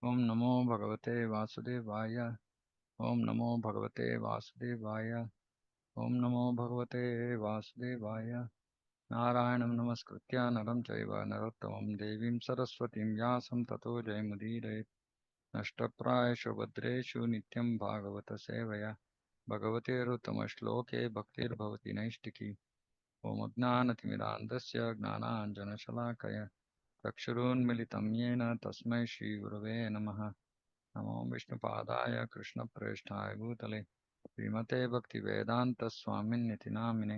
Om Namo Bhagavate Vasudevaya. Om Namo Bhagavate Vasudevaya. Om Namo Bhagavate Vasudevaya. Narayanam Namaskritya Naram Chaiva Narottamam Devim Saraswatim Vyasam Tato Jayamudire. Nashtaprayashu Bhadreshu Nityam Bhagavata Sevaya. Bhagavate Rutamashloke Bhaktir Bhavati Naishtiki. Om Ajnanatimirandasya Gnananjana Shalakaya. Chakshurunmilitam Yena Tasmai Shri Gurave Namaha. नमो विष्णुपादाय कृष्णप्रेष्ठाय भूतले श्रीमते भक्तिवेदान्त स्वामिन्निति नामिने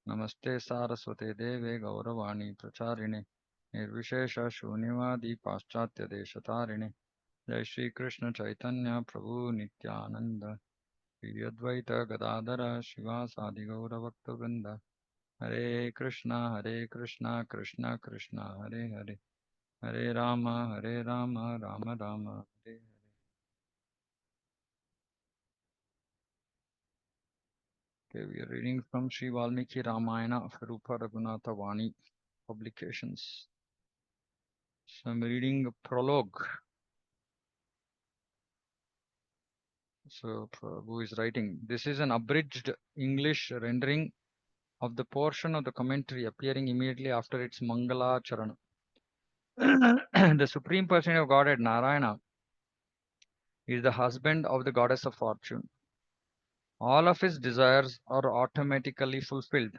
नमस्ते सारस्वते देवे गौरवाणी प्रचारिणे निर्विशेष शून्यवादी पाश्चात्य देशतारिणे जय श्री कृष्ण चैतन्य प्रभु नित्यानंद श्री अद्वैत गदाधर शिवासादि गौरभक्तवृंद हरे कृष्णा कृष्ण कृष्ण हरे हरे हरे राम राम राम हरे Okay, we are reading from Sri Valmiki Ramayana of Rupa Raghunatha Vani publications. So I'm reading a prologue. So Prabhu is writing, this is an abridged English rendering of the portion of the commentary appearing immediately after its Mangala Charana. The Supreme Personality of Godhead Narayana is the husband of the goddess of fortune. All of his desires are automatically fulfilled.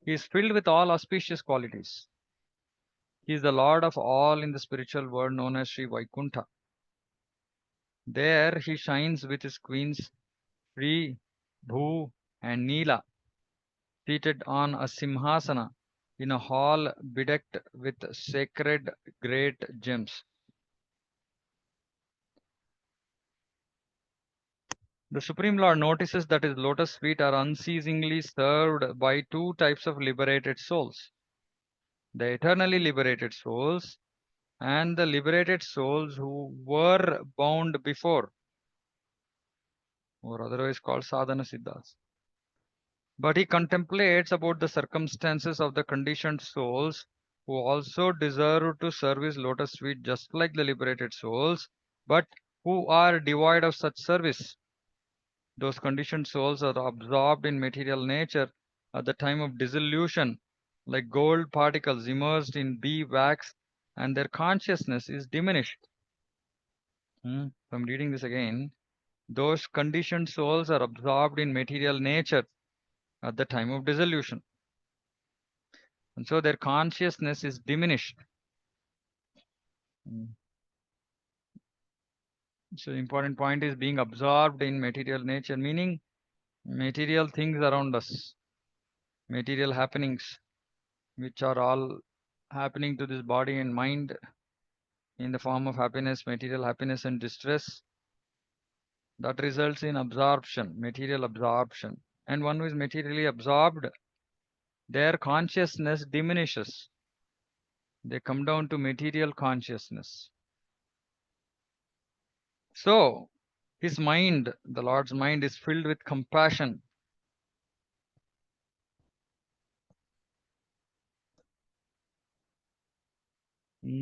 He is filled with all auspicious qualities. He is the Lord of all in the spiritual world known as Sri Vaikuntha. There he shines with his queens Sri, Bhu, and Neela, seated on a simhasana in a hall bedecked with sacred great gems. The Supreme Lord notices that his lotus feet are unceasingly served by two types of liberated souls, the eternally liberated souls and the liberated souls who were bound before, or otherwise called sadhana siddhas. But he contemplates about the circumstances of the conditioned souls who also deserve to serve his lotus feet just like the liberated souls, but who are devoid of such service. Those conditioned souls are absorbed in material nature at the time of dissolution, like gold particles immersed in bee wax, and their consciousness is diminished. I'm reading this again. Those conditioned souls are absorbed in material nature at the time of dissolution, and so their consciousness is diminished. So important point is being absorbed in material nature, meaning material things around us, material happenings, which are all happening to this body and mind in the form of happiness, material happiness and distress. That results in absorption, material absorption. And one who is materially absorbed, their consciousness diminishes. They come down to material consciousness. So, his mind, the Lord's mind, is filled with compassion.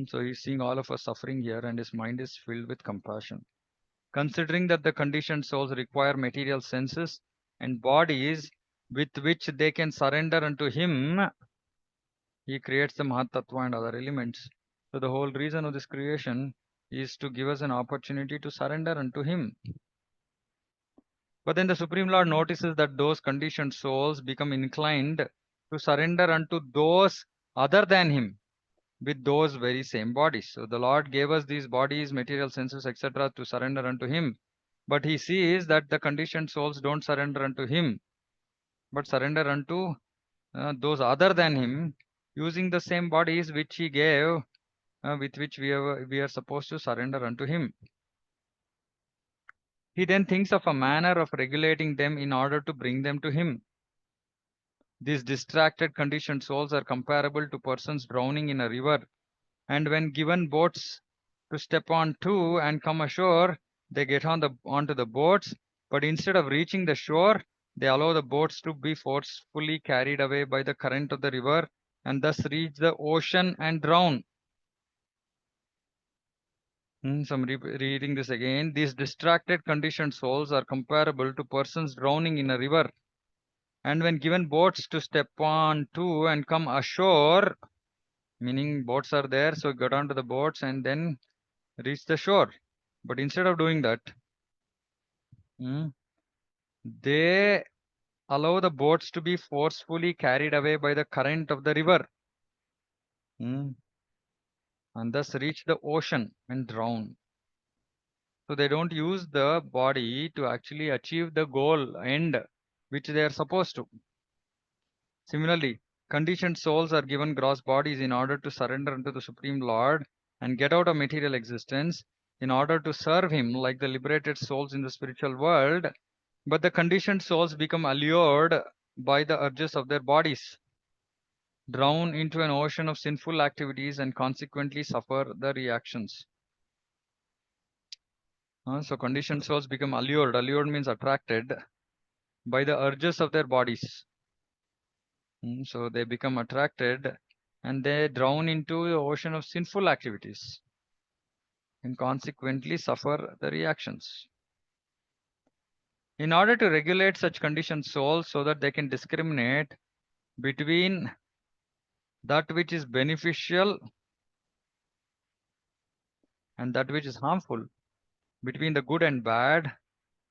So he's seeing all of us suffering here, and his mind is filled with compassion. Considering that the conditioned souls require material senses and bodies with which they can surrender unto him, he creates the Mahatattva and other elements. So the whole reason of this creation is to give us an opportunity to surrender unto him. But then the Supreme Lord notices that those conditioned souls become inclined to surrender unto those other than him with those very same bodies. So the Lord gave us these bodies, material senses, etc., to surrender unto him. But he sees that the conditioned souls don't surrender unto him, but surrender unto those other than him, using the same bodies which he gave, with which we are supposed to surrender unto him. He then thinks of a manner of regulating them in order to bring them to him. These distracted conditioned souls are comparable to persons drowning in a river, and when given boats to step on to and come ashore, they get onto the boats, but instead of reaching the shore, they allow the boats to be forcefully carried away by the current of the river and thus reach the ocean and drown. So I'm reading this again. These distracted conditioned souls are comparable to persons drowning in a river. And when given boats to step on to and come ashore, meaning boats are there, so get onto the boats and then reach the shore. But instead of doing that, mm, they allow the boats to be forcefully carried away by the current of the river, mm, and thus reach the ocean and drown. So they don't use the body to actually achieve the goal end which they are supposed to. Similarly, conditioned souls are given gross bodies in order to surrender unto the Supreme Lord and get out of material existence in order to serve Him like the liberated souls in the spiritual world. But the conditioned souls become allured by the urges of their bodies, drown into an ocean of sinful activities, and consequently suffer the reactions. So conditioned souls become allured. Allured means attracted by the urges of their bodies. So they become attracted and they drown into the ocean of sinful activities and consequently suffer the reactions. In order to regulate such conditioned souls so that they can discriminate between that which is beneficial and that which is harmful, between the good and bad,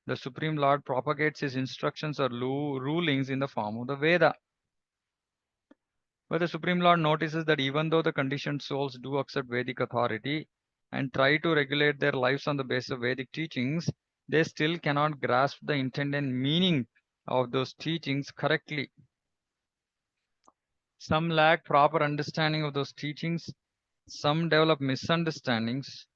the Supreme Lord propagates his instructions or rulings in the form of the Veda. But the Supreme Lord notices that even though the conditioned souls do accept Vedic authority and try to regulate their lives on the basis of Vedic teachings, they still cannot grasp the intent and meaning of those teachings correctly. Some lack proper understanding of those teachings, some develop misunderstandings,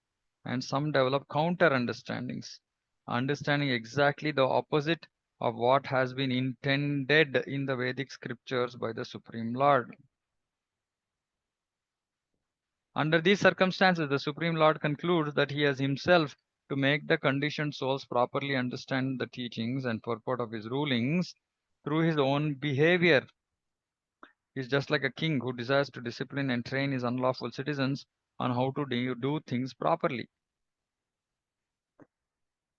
and some develop counter understandings, understanding exactly the opposite of what has been intended in the Vedic scriptures by the Supreme Lord. Under these circumstances, the Supreme Lord concludes that he has himself to make the conditioned souls properly understand the teachings and purport of his rulings through his own behavior. He is just like a king who desires to discipline and train his unlawful citizens on how to do things properly.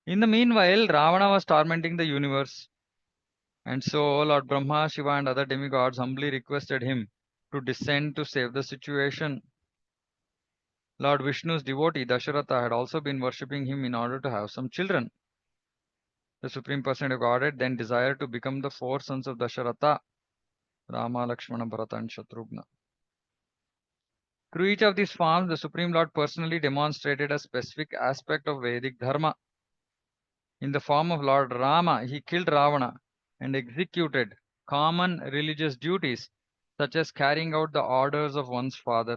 In the meanwhile, Ravana was tormenting the universe, and so Lord Brahma, Shiva, and other demigods humbly requested him to descend to save the situation. Lord Vishnu's devotee Dasharatha had also been worshipping him in order to have some children. The Supreme Personality of Godhead then desired to become the four sons of Dasharatha, Rama, Lakshmana, Bharata, and Shatrughna. Through each of these forms, the Supreme Lord personally demonstrated a specific aspect of Vedic Dharma. In the form of Lord Rama, he killed Ravana and executed common religious duties such as carrying out the orders of one's father.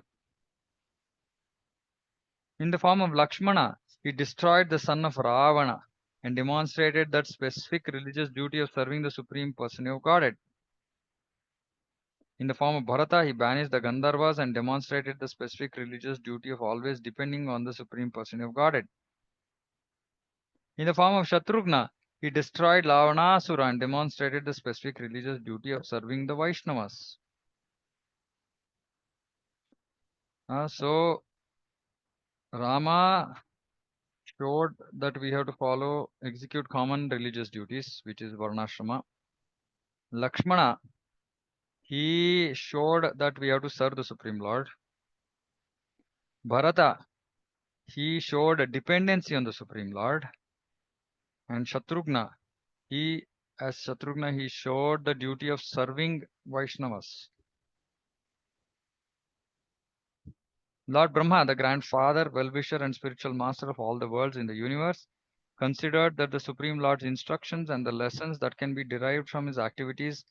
In the form of Lakshmana, he destroyed the son of Ravana and demonstrated that specific religious duty of serving the Supreme Person of Godhead. In the form of Bharata, he banished the Gandharvas and demonstrated the specific religious duty of always depending on the Supreme Person of Godhead. In the form of Shatrughna, he destroyed Lavanasura and demonstrated the specific religious duty of serving the Vaishnavas. So Rama showed that we have to execute common religious duties, which is Varnashrama. Lakshmana, he showed that we have to serve the Supreme Lord. Bharata, he showed a dependency on the Supreme Lord. And Shatrughna, as Shatrughna, he showed the duty of serving Vaishnavas. Lord Brahma, the grandfather, well-wisher, and spiritual master of all the worlds in the universe, considered that the Supreme Lord's instructions and the lessons that can be derived from his activities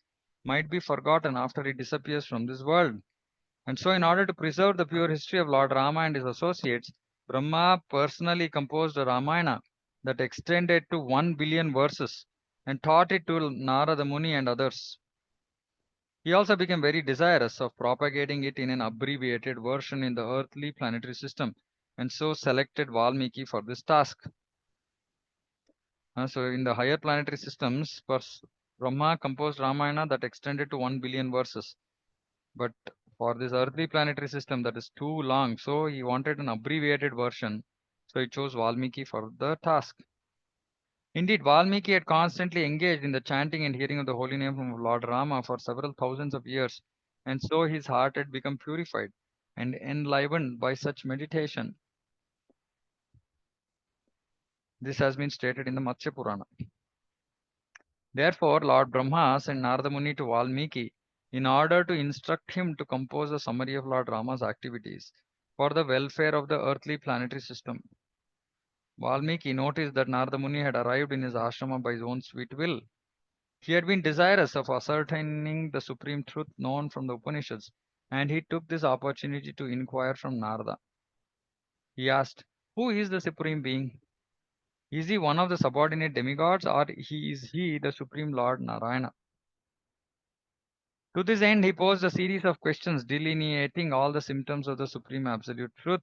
might be forgotten after he disappears from this world. And so, in order to preserve the pure history of Lord Rama and his associates, Brahma personally composed a Ramayana that extended to 1 billion verses and taught it to Narada Muni and others. He also became very desirous of propagating it in an abbreviated version in the earthly planetary system, and so selected Valmiki for this task. So in the higher planetary systems, Brahma composed Ramayana that extended to 1 billion verses. But for this earthly planetary system, that is too long, so he wanted an abbreviated version So he chose Valmiki for the task. Indeed, Valmiki had constantly engaged in the chanting and hearing of the holy name of Lord Rama for several thousands of years, and so his heart had become purified and enlivened by such meditation. This has been stated in the Matsya Purana. Therefore, Lord Brahma sent Narada Muni to Valmiki in order to instruct him to compose a summary of Lord Rama's activities for the welfare of the earthly planetary system. Valmiki noticed that Narada Muni had arrived in his ashrama by his own sweet will. He had been desirous of ascertaining the supreme truth known from the Upanishads, and he took this opportunity to inquire from Narada. He asked, "Who is the supreme being? Is he one of the subordinate demigods, or is he the supreme Lord Narayana?" To this end, he posed a series of questions delineating all the symptoms of the supreme absolute truth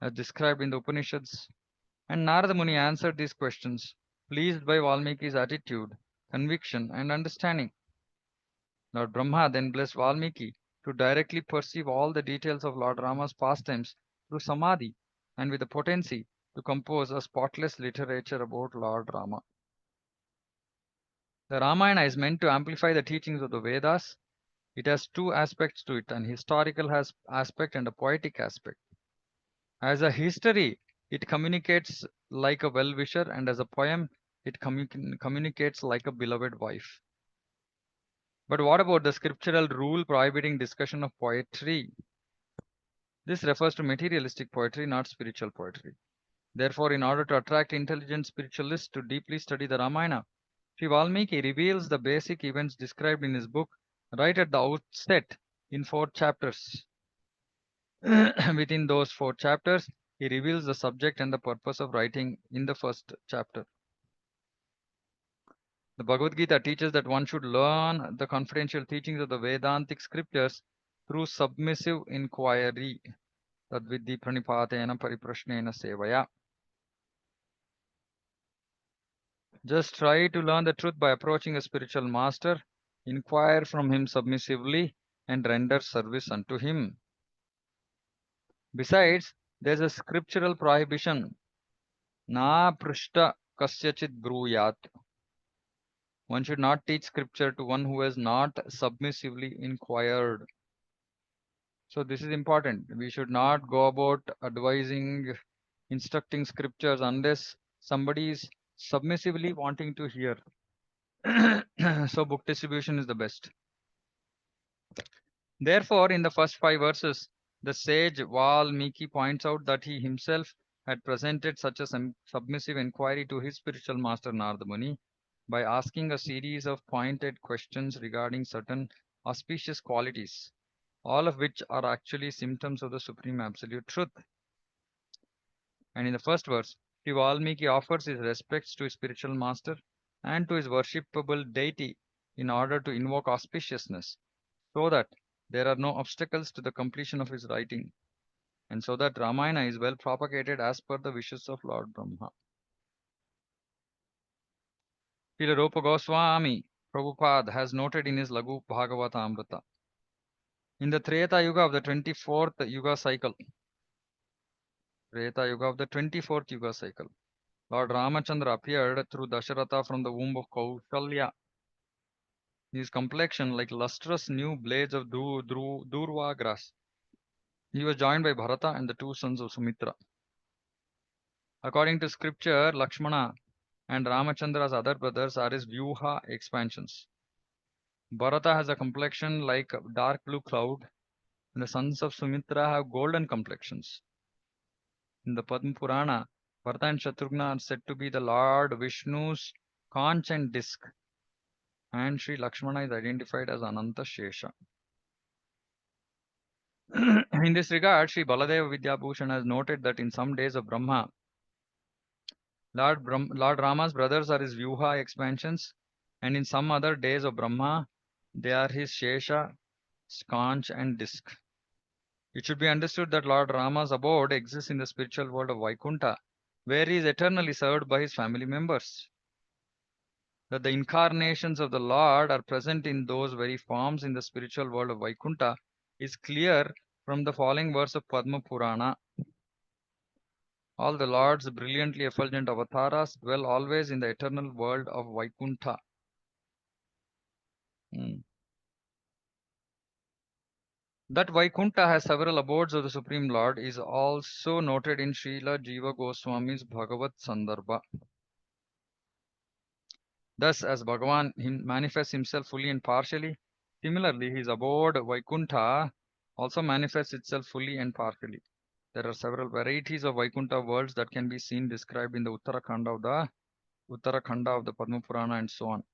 as described in the Upanishads. And Narada Muni answered these questions, pleased by Valmiki's attitude, conviction, and understanding. Lord Brahma then blessed Valmiki to directly perceive all the details of Lord Rama's pastimes through samadhi and with the potency to compose a spotless literature about Lord Rama. The Ramayana is meant to amplify the teachings of the Vedas. It has two aspects to it, an historical aspect and a poetic aspect. As a history, it communicates like a well-wisher, and as a poem, it communicates like a beloved wife. But what about the scriptural rule prohibiting discussion of poetry? This refers to materialistic poetry, not spiritual poetry. Therefore, in order to attract intelligent spiritualists to deeply study the Ramayana, Sri Valmiki reveals the basic events described in his book right at the outset in 4 chapters. Within those 4 chapters, he reveals the subject and the purpose of writing in the first chapter. The Bhagavad Gita teaches that one should learn the confidential teachings of the Vedantic scriptures through submissive inquiry. Tadvidhi pranipatena pariprashnena sevaya. Just try to learn the truth by approaching a spiritual master, inquire from him submissively, and render service unto him. Besides, there is a scriptural prohibition. Na prishta kasyachit bruyat. One should not teach scripture to one who has not submissively inquired. So this is important. We should not go about advising, instructing scriptures unless somebody is submissively wanting to hear. So book distribution is the best. Therefore, in the first 5 verses, the sage Valmiki points out that he himself had presented such a submissive inquiry to his spiritual master Narada Muni by asking a series of pointed questions regarding certain auspicious qualities, all of which are actually symptoms of the supreme absolute truth. And in the first verse, Sri Valmiki offers his respects to his spiritual master and to his worshipable deity in order to invoke auspiciousness, so that there are no obstacles to the completion of his writing, and so that Ramayana is well propagated as per the wishes of Lord Brahma. Srila Rupa Goswami Prabhupada has noted in his Laghu Bhagavata Amrita. In the Treta Yuga of the 24th Yuga cycle, Lord Ramachandra appeared through Dasharatha from the womb of Kaushalya. His complexion like lustrous new blades of Durva grass. He was joined by Bharata and the 2 sons of Sumitra. According to scripture, Lakshmana and Ramachandra's other brothers are his Vyuha expansions. Bharata has a complexion like a dark blue cloud, and the sons of Sumitra have golden complexions. In the Padma Purana, Bharata and Shatrughna are said to be the Lord Vishnu's conch and disc, and Sri Lakshmana is identified as Ananta Shesha. In this regard, Sri Baladeva Vidyabhushan has noted that in some days of Brahma, Lord Rama's brothers are his Vyuha expansions, and in some other days of Brahma, they are his Shesha, Conch, and Disc. It should be understood that Lord Rama's abode exists in the spiritual world of Vaikunta, where he is eternally served by his family members. That the incarnations of the Lord are present in those very forms in the spiritual world of Vaikunta is clear from the following verse of Padma Purana. All the Lord's brilliantly effulgent avatars dwell always in the eternal world of Vaikuntha. Hmm. That Vaikuntha has several abodes of the Supreme Lord is also noted in Srila Jiva Goswami's Bhagavad Sandarbha. Thus, as Bhagavan manifests himself fully and partially, similarly his abode Vaikuntha also manifests itself fully and partially. There are several varieties of Vaikuntha worlds that can be seen described in the Uttarakhanda of the Padma Purana and so on.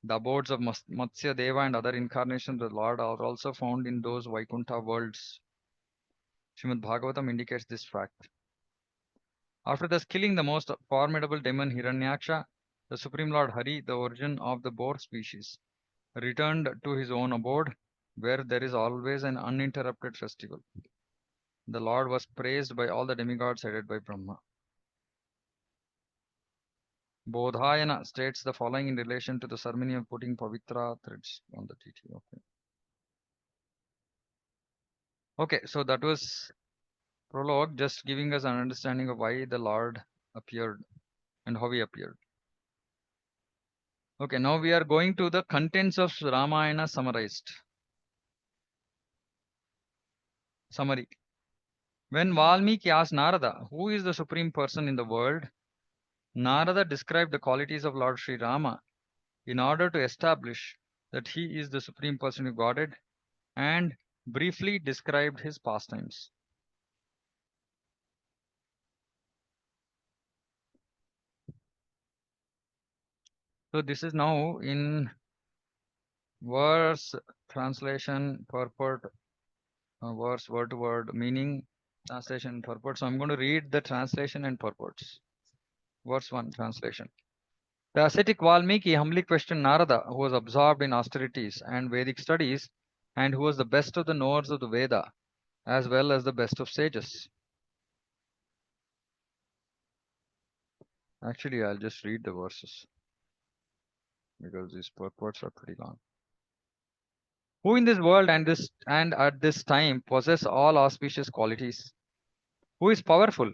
The abodes of Matsya Deva and other incarnations of the Lord are also found in those Vaikuntha worlds. Srimad Bhagavatam indicates this fact. After thus killing the most formidable demon Hiranyaksha, the Supreme Lord Hari, the origin of the boar species, returned to his own abode, where there is always an uninterrupted festival. The Lord was praised by all the demigods headed by Brahma. Bodhayana states the following in relation to the ceremony of putting Pavitra threads on the TT. Okay, so that was prologue, just giving us an understanding of why the Lord appeared and how he appeared. Okay, now we are going to the contents of Ramayana summarized. Summary. When Valmiki asked Narada, who is the supreme person in the world, Narada described the qualities of Lord Sri Rama in order to establish that he is the supreme person of Godhead and briefly described his pastimes. So this is now in verse, translation, purport, verse, word to word, meaning, translation, purport. So I'm going to read the translation and purports. Verse 1, translation. The ascetic Valmiki humbly questioned Narada, who was absorbed in austerities and Vedic studies, and who was the best of the knowers of the Veda, as well as the best of sages. Actually, I'll just read the verses because these purports are pretty long. Who in this world and at this time possess all auspicious qualities? Who is powerful,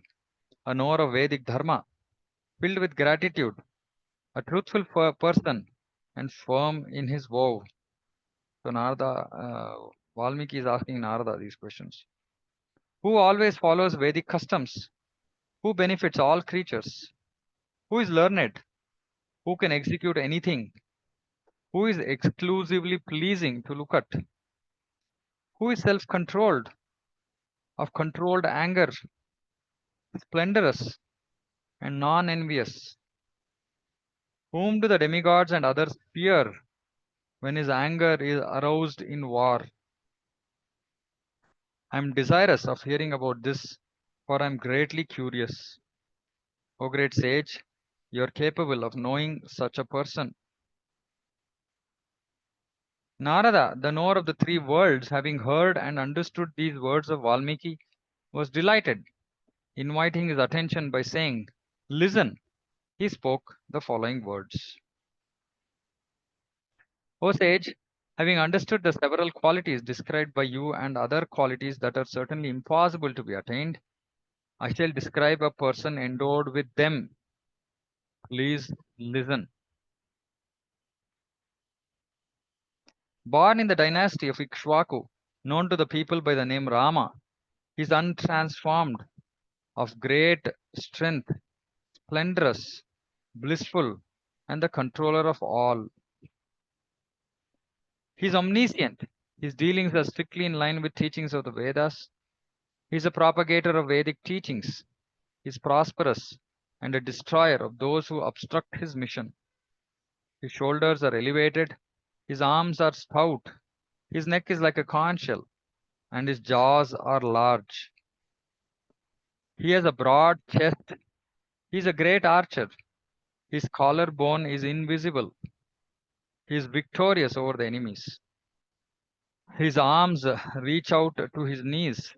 a knower of Vedic dharma, filled with gratitude, a truthful person, and firm in his vow? So Narada, Valmiki is asking Narada these questions. Who always follows Vedic customs? Who benefits all creatures? Who is learned? Who can execute anything? Who is exclusively pleasing to look at? Who is self-controlled, of controlled anger, splendorous, and non-envious? Whom do the demigods and others fear when his anger is aroused in war? I am desirous of hearing about this, for I am greatly curious. O great sage, you are capable of knowing such a person. Narada, the knower of the three worlds, having heard and understood these words of Valmiki, was delighted, inviting his attention by saying, Listen, he spoke the following words. O sage, having understood the several qualities described by you and other qualities that are certainly impossible to be attained, I shall describe a person endowed with them. Please listen. Born in the dynasty of Ikshvaku, known to the people by the name Rama, he is untransformed, of great strength, splendorous, blissful, and the controller of all. He is omniscient. His dealings are strictly in line with teachings of the Vedas. He is a propagator of Vedic teachings. He is prosperous and a destroyer of those who obstruct his mission. His shoulders are elevated. His arms are stout. His neck is like a conch shell, and his jaws are large. He has a broad chest. He is a great archer. His collarbone is invisible. He is victorious over the enemies. His arms reach out to his knees.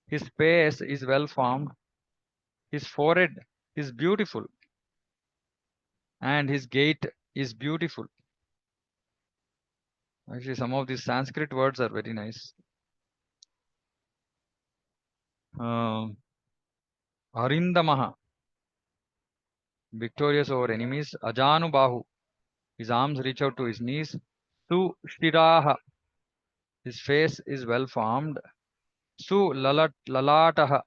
His face is well formed. His forehead is beautiful. And his gait is beautiful. Actually, some of these Sanskrit words are very nice. Um, Arindamaha, victorious over enemies. Ajanubahu, his arms reach out to his knees. Sushiraha, his face is well formed. Lalataha,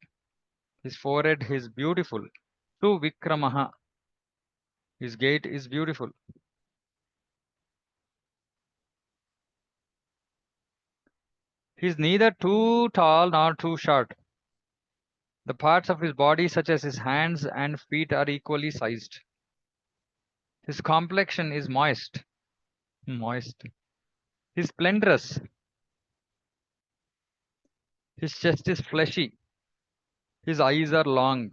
his forehead is beautiful. Vikramaha, his gait is beautiful. He is neither too tall nor too short. The parts of his body, such as his hands and feet, are equally sized. His complexion is moist. Moist. His splendorous. His chest is fleshy. His eyes are long.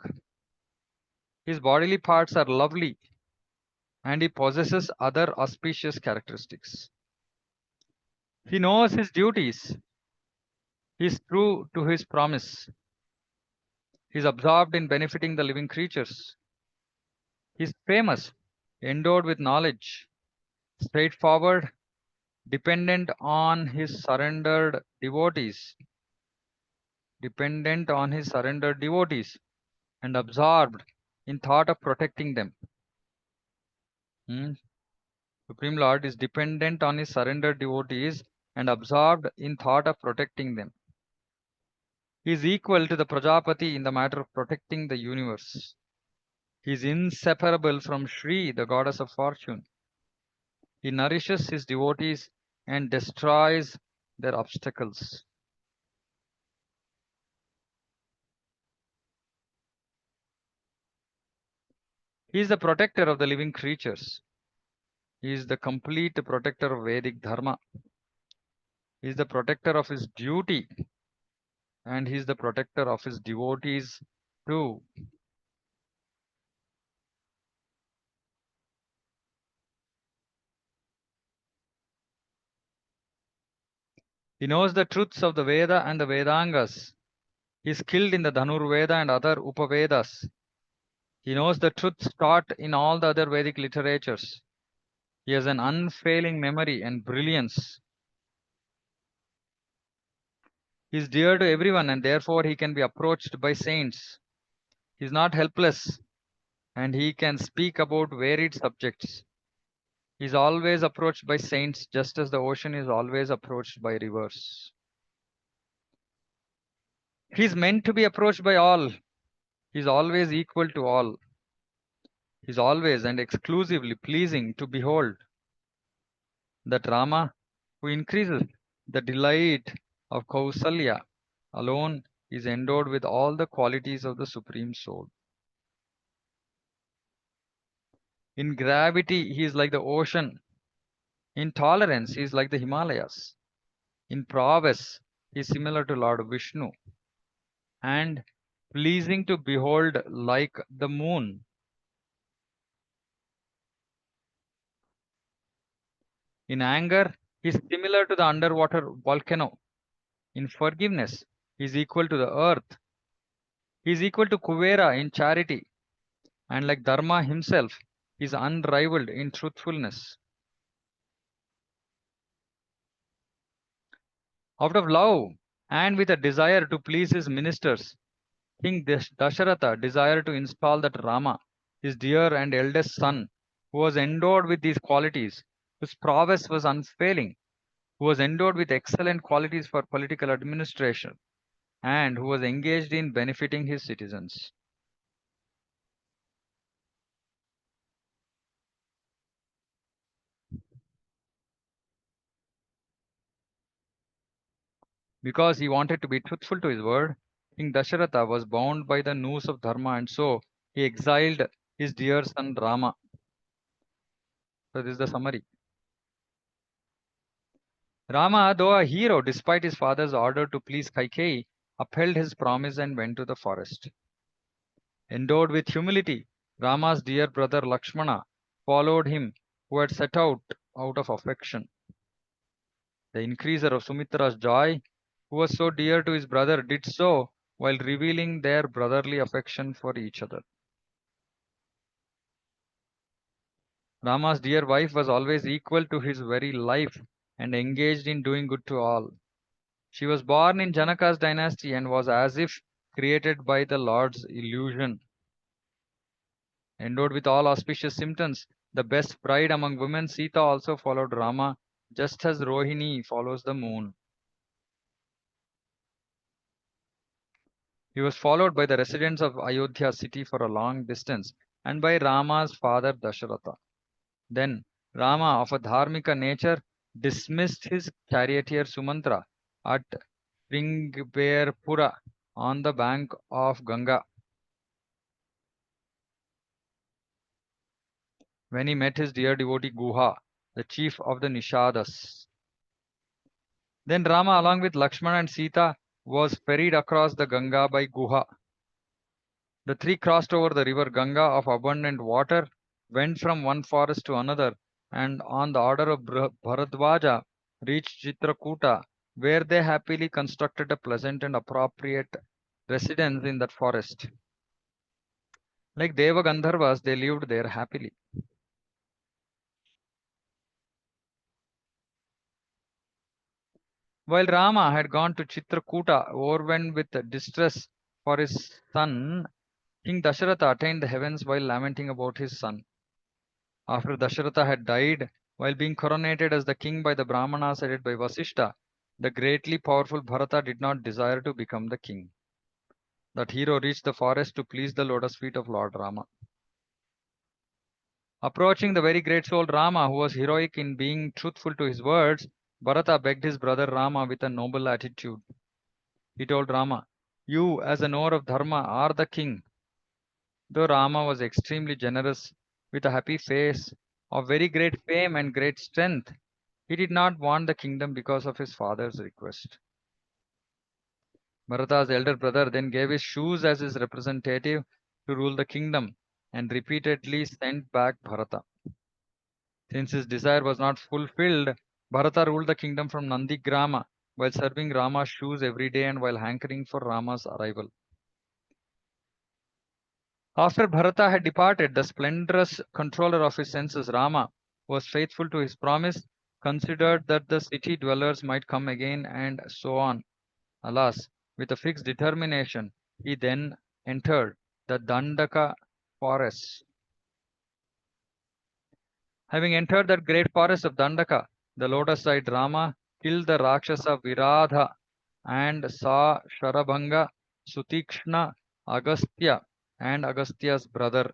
His bodily parts are lovely. And he possesses other auspicious characteristics. He knows his duties. He is true to his promise. He is absorbed in benefiting the living creatures. He is famous, endowed with knowledge, straightforward, dependent on his surrendered devotees, and absorbed in thought of protecting them. Hmm. Supreme Lord is dependent on his surrendered devotees and absorbed in thought of protecting them. He is equal to the Prajapati in the matter of protecting the universe. He is inseparable from Shri, the goddess of fortune. He nourishes his devotees and destroys their obstacles. He is the protector of the living creatures. He is the complete protector of Vedic Dharma. He is the protector of his duty, and he is the protector of his devotees too. He knows the truths of the Veda and the Vedangas. He is skilled in the Dhanurveda and other Upavedas. He knows the truths taught in all the other Vedic literatures. He has an unfailing memory and brilliance. He is dear to everyone and therefore he can be approached by saints. He is not helpless and he can speak about varied subjects. He is always approached by saints just as the ocean is always approached by rivers. He is meant to be approached by all. He is always equal to all. He is always and exclusively pleasing to behold. That Rama, who increases the delight of Kausalya, alone is endowed with all the qualities of the Supreme Soul. In gravity, he is like the ocean. In tolerance, he is like the Himalayas. In prowess, he is similar to Lord Vishnu. And pleasing to behold like the moon. In anger, he is similar to the underwater volcano. In forgiveness, he is equal to the earth. He is equal to Kuvera in charity. And like Dharma himself, he is unrivaled in truthfulness. Out of love and with a desire to please his ministers, King Dasharatha desired to install that Rama, his dear and eldest son, who was endowed with these qualities, whose prowess was unfailing, who was endowed with excellent qualities for political administration, and who was engaged in benefiting his citizens. Because he wanted to be truthful to his word, King Dasharatha was bound by the noose of Dharma, and so he exiled his dear son Rama. So, this is the summary. Rama, though a hero, despite his father's order to please Kaikeyi, upheld his promise and went to the forest. Endowed with humility, Rama's dear brother Lakshmana followed him, who had set out of affection. The increaser of Sumitra's joy, who was so dear to his brother, did so while revealing their brotherly affection for each other. Rama's dear wife was always equal to his very life and engaged in doing good to all. She was born in Janaka's dynasty and was as if created by the Lord's illusion. Endowed with all auspicious symptoms, the best bride among women, Sita also followed Rama, just as Rohini follows the moon. He was followed by the residents of Ayodhya city for a long distance and by Rama's father Dasharatha. Then Rama, of a dharmika nature, dismissed his charioteer Sumantra at Ringberpura on the bank of Ganga. When he met his dear devotee Guha, the chief of the Nishadas. Then Rama, along with Lakshmana and Sita, was ferried across the Ganga by Guha. The three crossed over the river Ganga of abundant water, went from one forest to another, and on the order of Bharadwaja reached Chitrakuta, where they happily constructed a pleasant and appropriate residence in that forest. Like Deva Gandharvas, they lived there happily. While Rama had gone to Chitrakuta, overwhelmed with distress for his son, King Dasharatha attained the heavens while lamenting about his son. After Dasharatha had died, while being coronated as the king by the Brahmanas headed by Vasishta, the greatly powerful Bharata did not desire to become the king. That hero reached the forest to please the lotus feet of Lord Rama. Approaching the very great soul Rama, who was heroic in being truthful to his words, Bharata begged his brother Rama with a noble attitude. He told Rama, "You, as a knower of Dharma, are the king." Though Rama was extremely generous, with a happy face, of very great fame and great strength, he did not want the kingdom because of his father's request. Bharata's elder brother then gave his shoes as his representative to rule the kingdom and repeatedly sent back Bharata. Since his desire was not fulfilled, Bharata ruled the kingdom from Nandigrama while serving Rama's shoes every day and while hankering for Rama's arrival. After Bharata had departed, the splendorous controller of his senses, Rama, was faithful to his promise, considered that the city dwellers might come again, and so on. Alas, with a fixed determination, he then entered the Dandaka forest. Having entered that great forest of Dandaka, the lotus-eyed Rama killed the Rakshasa Viradha and saw Sharabhanga, Sutikshna, Agastya, and Agastya's brother.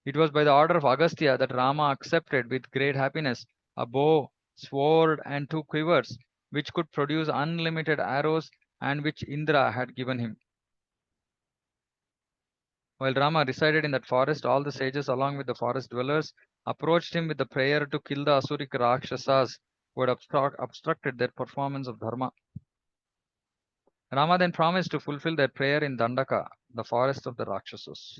It was by the order of Agastya that Rama accepted with great happiness a bow, sword, and two quivers, which could produce unlimited arrows and which Indra had given him. While Rama resided in that forest, all the sages, along with the forest dwellers, approached him with the prayer to kill the Asuric Rakshasas who had obstructed their performance of Dharma. Rama then promised to fulfill their prayer in Dandaka, the forest of the Rakshasas.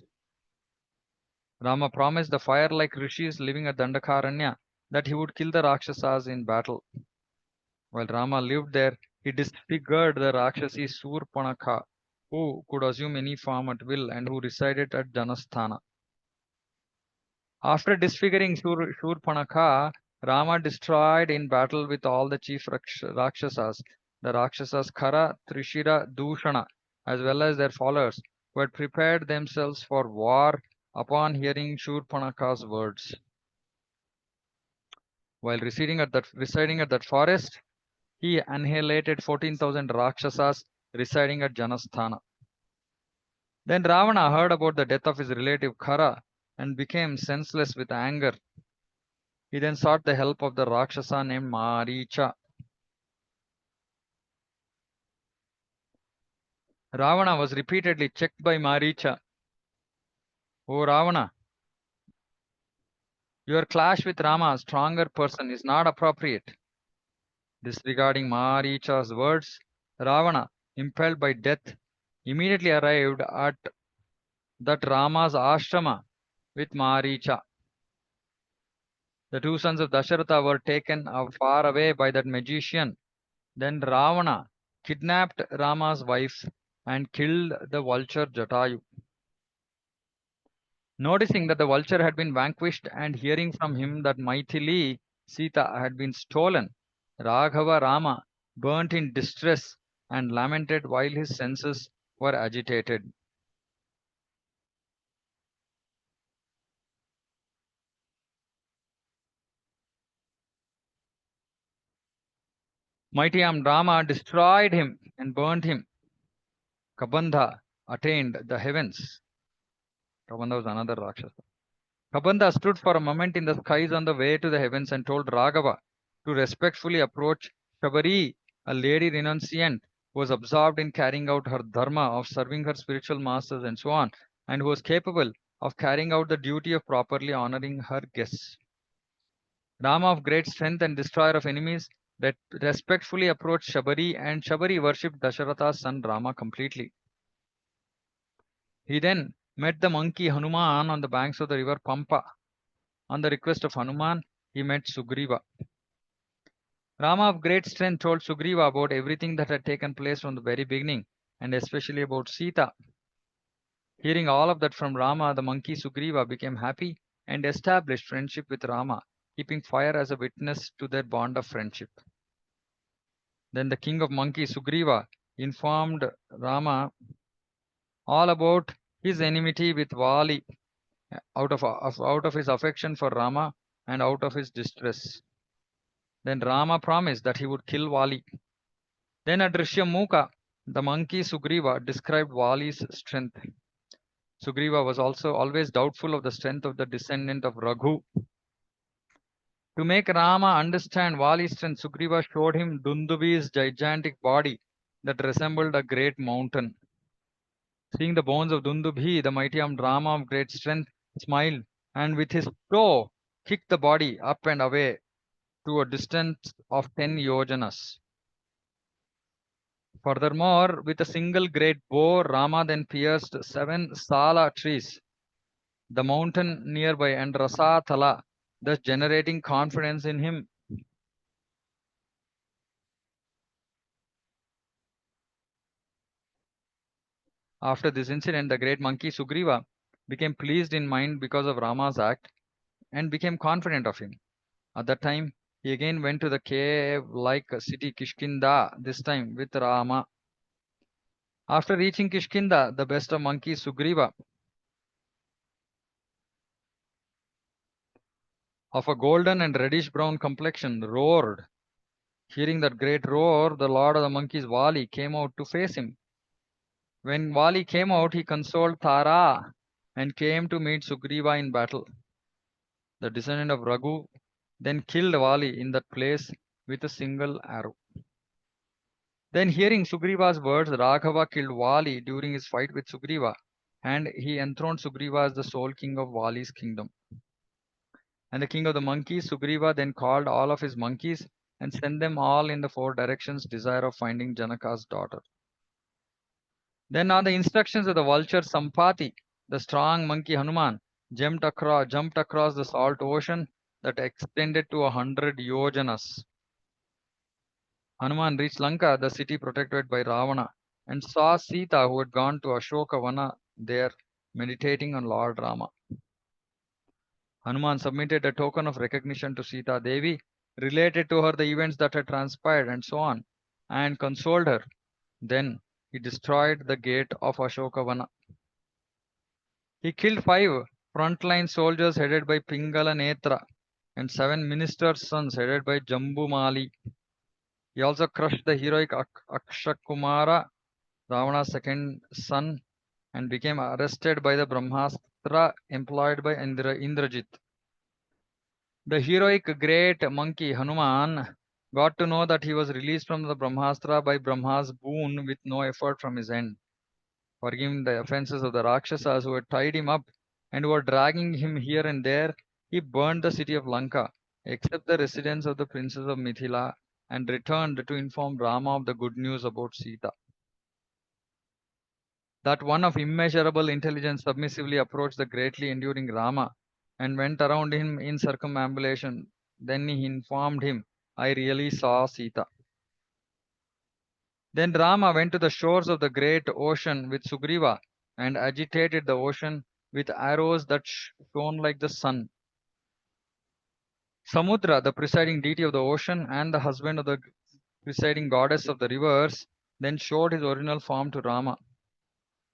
Rama promised the fire-like rishis living at Dandakaranya that he would kill the Rakshasas in battle. While Rama lived there, he disfigured the Rakshasi Surpanakha, who could assume any form at will and who resided at Janasthana. After disfiguring Shurpanakha, Rama destroyed in battle with all the chief Rakshasas, the Rakshasas Khara, Trishira, Dushana, as well as their followers, who had prepared themselves for war upon hearing Shurpanakha's words. While residing at that forest, he annihilated 14,000 Rakshasas residing at Janasthana. Then Ravana heard about the death of his relative Khara and became senseless with anger. He then sought the help of the Rakshasa named Maricha. Ravana was repeatedly checked by Maricha. "Oh Ravana, your clash with Rama, a stronger person, is not appropriate." Disregarding Maricha's words, Ravana, impelled by death, immediately arrived at that Rama's ashrama with Maricha. The two sons of Dasharatha were taken far away by that magician. Then Ravana kidnapped Rama's wife and killed the vulture Jatayu. Noticing that the vulture had been vanquished and hearing from him that Maithili, Sita, had been stolen, Raghava Rama, burnt in distress, and lamented while his senses were agitated. Mighty armed Rama destroyed him and burned him. Kabandha attained the heavens. Kabandha was another Rakshasa. Kabandha stood for a moment in the skies on the way to the heavens and told Raghava to respectfully approach Shabari, a lady renunciant who was absorbed in carrying out her dharma of serving her spiritual masters and so on, and who was capable of carrying out the duty of properly honoring her guests. Rama of great strength and destroyer of enemies that respectfully approached Shabari, and Shabari worshipped Dasharatha's son Rama completely. He then met the monkey Hanuman on the banks of the river Pampa. On the request of Hanuman, he met Sugriva. Rama of great strength told Sugriva about everything that had taken place from the very beginning, and especially about Sita. Hearing all of that from Rama, the monkey Sugriva became happy and established friendship with Rama, keeping fire as a witness to their bond of friendship. Then the king of monkeys, Sugriva, informed Rama all about his enmity with Vali out of his affection for Rama and out of his distress. Then Rama promised that he would kill Vali. Then at Rishyamukha, the monkey Sugriva described Vali's strength. Sugriva was also always doubtful of the strength of the descendant of Raghu. To make Rama understand Vali's strength, Sugriva showed him Dundubi's gigantic body that resembled a great mountain. Seeing the bones of Dundubi, the mighty armed Rama of great strength smiled and with his toe kicked the body up and away to a distance of 10 yojanas. Furthermore, with a single great bow, Rama then pierced 7 Sala trees, the mountain nearby, and Rasathala, thus generating confidence in him. After this incident, the great monkey Sugriva became pleased in mind because of Rama's act and became confident of him. At that time, he again went to the cave like city Kishkinda, this time with Rama. After reaching Kishkinda, the best of monkeys, Sugriva, of a golden and reddish brown complexion, roared. Hearing that great roar, the lord of the monkeys, Vali, came out to face him. When Vali came out, he consoled Tara and came to meet Sugriva in battle. The descendant of Raghu then killed Vali in that place with a single arrow. Then, hearing Sugriva's words, Raghava killed Vali during his fight with Sugriva, and he enthroned Sugriva as the sole king of Vali's kingdom. And the king of the monkeys, Sugriva, then called all of his monkeys and sent them all in the 4 directions, desire of finding Janaka's daughter. Then, on the instructions of the vulture Sampati, the strong monkey Hanuman jumped across the salt ocean that extended to 100 yojanas. Hanuman reached Lanka, the city protected by Ravana, and saw Sita, who had gone to Ashoka Vana there, meditating on Lord Rama. Hanuman submitted a token of recognition to Sita Devi, related to her the events that had transpired, and so on, and consoled her. Then he destroyed the gate of Ashoka Vana. He killed 5 frontline soldiers headed by Pingala Netra and 7 ministers' sons headed by Jambumali. He also crushed the heroic Akshakumara, Ravana's second son, and became arrested by the Brahmastra employed by Indrajit. The heroic great monkey Hanuman got to know that he was released from the Brahmastra by Brahma's boon with no effort from his end. Forgiving the offenses of the Rakshasas who had tied him up and were dragging him here and there, he burned the city of Lanka, except the residence of the princes of Mithila, and returned to inform Rama of the good news about Sita. That one of immeasurable intelligence submissively approached the greatly enduring Rama and went around him in circumambulation. Then he informed him, I really saw Sita. Then Rama went to the shores of the great ocean with Sugriva and agitated the ocean with arrows that shone like the sun. Samudra, the presiding deity of the ocean and the husband of the presiding goddess of the rivers, then showed his original form to Rama.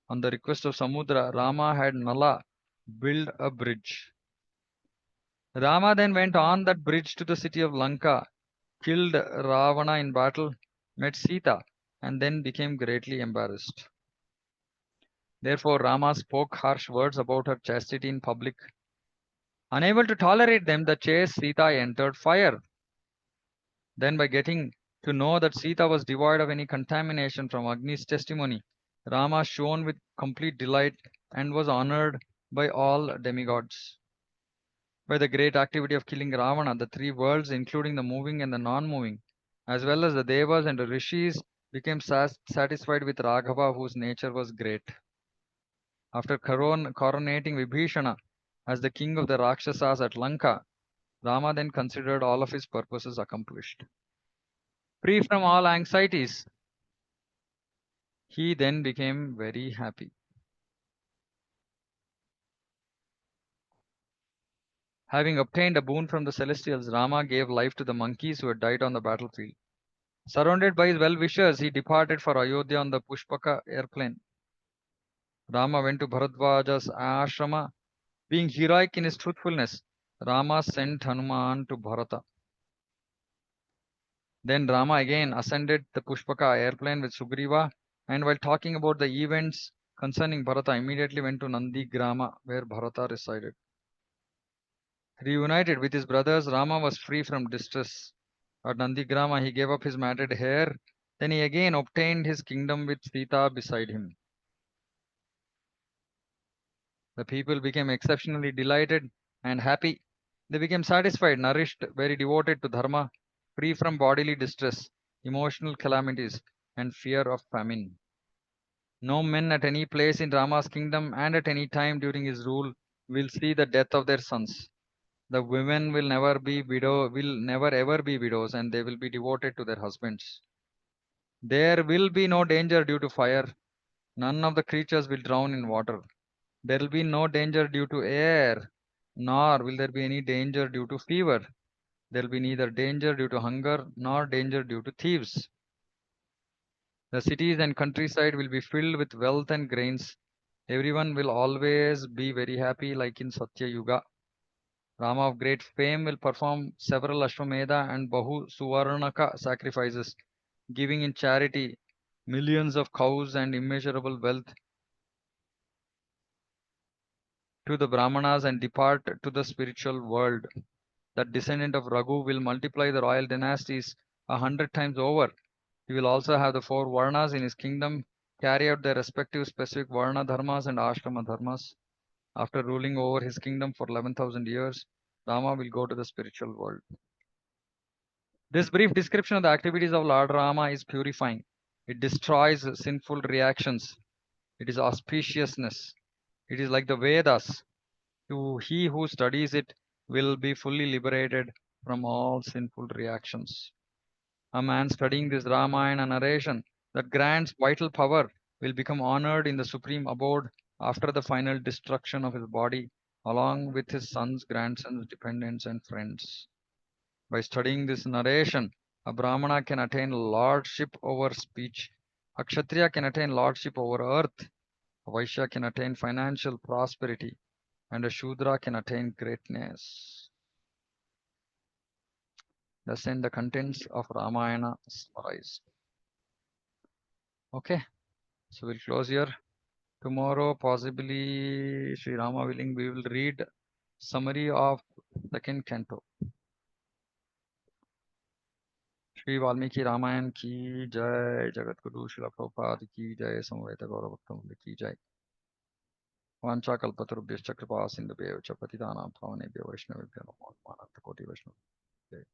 On the request of Samudra, Rama had Nala build a bridge. Rama then went on that bridge to the city of Lanka, killed Ravana in battle, met Sita, and then became greatly embarrassed. Therefore, Rama spoke harsh words about her chastity in public. Unable to tolerate them, the chaste Sita entered fire. Then, by getting to know that Sita was devoid of any contamination from Agni's testimony, Rama shone with complete delight and was honored by all demigods. By the great activity of killing Ravana, the three worlds, including the moving and the non moving, as well as the Devas and the Rishis, became satisfied with Raghava, whose nature was great. After coronating Vibhishana as the king of the Rakshasas at Lanka, Rama then considered all of his purposes accomplished. Free from all anxieties, he then became very happy. Having obtained a boon from the celestials, Rama gave life to the monkeys who had died on the battlefield. Surrounded by his well wishers, he departed for Ayodhya on the Pushpaka airplane. Rama went to Bharadwaja's ashrama. Being heroic in his truthfulness, Rama sent Hanuman to Bharata. Then Rama again ascended the Pushpaka airplane with Sugriva, and while talking about the events concerning Bharata, immediately went to Nandigrama, where Bharata resided. Reunited with his brothers, Rama was free from distress. At Nandigrama, he gave up his matted hair. Then he again obtained his kingdom with Sita beside him. The people became exceptionally delighted and happy. They became satisfied, nourished, very devoted to Dharma, free from bodily distress, emotional calamities, and fear of famine. No men at any place in Rama's kingdom and at any time during his rule will see the death of their sons. The women will never ever be widows, and they will be devoted to their husbands. There will be no danger due to fire. None of the creatures will drown in water. There will be no danger due to air, nor will there be any danger due to fever. There will be neither danger due to hunger nor danger due to thieves. The cities and countryside will be filled with wealth and grains. Everyone will always be very happy, like in Satya Yuga. Rama of great fame will perform several Ashwamedha and Bahu Suvarnaka sacrifices, giving in charity millions of cows and immeasurable wealth to the Brahmanas and depart to the spiritual world. That descendant of Raghu will multiply the royal dynasties 100 times over. He will also have the four Varnas in his kingdom carry out their respective specific Varna dharmas and Ashrama dharmas. After ruling over his kingdom for 11,000 years, Rama will go to the spiritual world. This brief description of the activities of Lord Rama is purifying. It destroys sinful reactions. It is auspiciousness. It is like the Vedas. He who studies it will be fully liberated from all sinful reactions. A man studying this Ramayana narration that grants vital power will become honored in the supreme abode after the final destruction of his body, along with his sons, grandsons, dependents, and friends. By studying this narration, a Brahmana can attain lordship over speech, a Kshatriya can attain lordship over earth, a Vaishya can attain financial prosperity, and a Shudra can attain greatness. Thus end the contents of Ramayana summarized. Okay, so we'll close here. Tomorrow, possibly, Sri Rama willing, we will read summary of second canto. Shri Valmiki Ramayan की जय, जगत गुरु शिला प्रभुपाद की जय, समवेत गौरव भक्त की जय। वाञ्छाकल्पतरुभ्यश्च कृपा सिन्धुभ्येव च पतितानां पावनेभ्यो वैष्णवेभ्यो नमो नमः। कोटि वैष्णव जय।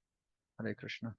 हरे कृष्ण।